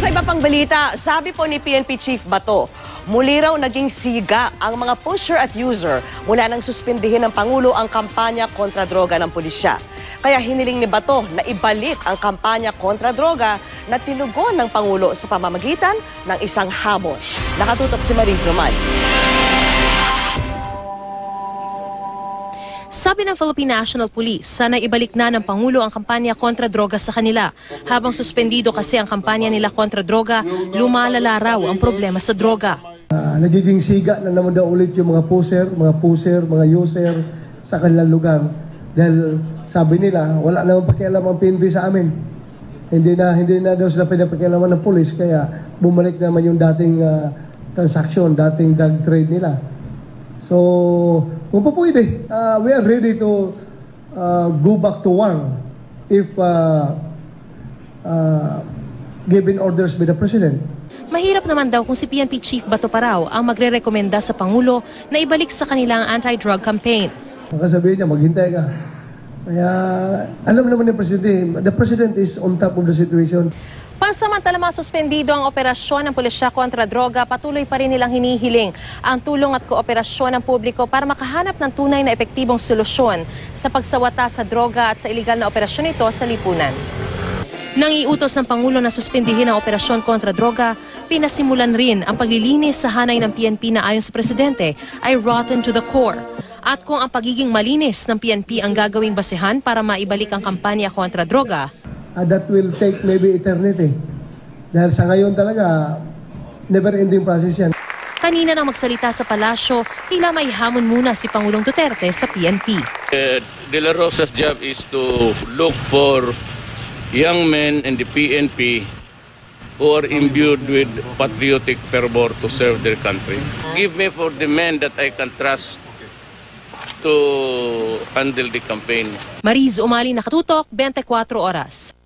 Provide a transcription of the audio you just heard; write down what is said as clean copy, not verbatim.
Sa iba pang balita, sabi po ni PNP Chief Bato, muli raw naging siga ang mga pusher at user mula nang suspindihin ng Pangulo ang kampanya kontra droga ng pulisya. Kaya hiniling ni Bato na ibalik ang kampanya kontra droga na tinugon ng Pangulo sa pamamagitan ng isang hamon. Nakatutok si Mariz Roman. Sabi ng Philippine National Police, sana ibalik na ng Pangulo ang kampanya kontra droga sa kanila. Habang suspendido kasi ang kampanya nila kontra droga, lumalala raw ang problema sa droga. Nagiging siga na naman daw ulit yung mga pusher, mga user sa kanilang lugar. Dahil sabi nila, wala naman pakialam ang PNP sa amin. Hindi na daw sila pinapakialaman ng police, kaya bumalik naman yung dating transaction, dating drug trade nila. So, kung pa pwede, we are ready to go back to war if given orders by the President. Mahirap naman daw kung si PNP Chief Bato pa raw ang magre-rekomenda sa Pangulo na ibalik sa kanila ang anti-drug campaign. Makasabihin niya, maghintay ka. Kaya alam naman ni Presidente, the President is on top of the situation. Pansamantala masuspendido ang operasyon ng pulisya kontra droga, patuloy pa rin nilang hinihiling ang tulong at kooperasyon ng publiko para makahanap ng tunay na epektibong solusyon sa pagsawata sa droga at sa iligal na operasyon ito sa lipunan. Nang iutos ng Pangulo na suspendihin ang operasyon kontra droga, pinasimulan rin ang paglilinis sa hanay ng PNP na ayon sa Presidente ay rotten to the core. At kung ang pagiging malinis ng PNP ang gagawing basehan para maibalik ang kampanya kontra droga, that will take maybe eternity. Dahil sa ngayon talaga, never-ending process yan. Kanina nang magsalita sa palasyo, tila may hamon muna si Pangulong Duterte sa PNP. De La Rosa's job is to look for young men in the PNP who are imbued with patriotic fervor to serve their country. Give me for the men that I can trust to handle the campaign. Mariz Umali, Nakatutok, 24 Oras.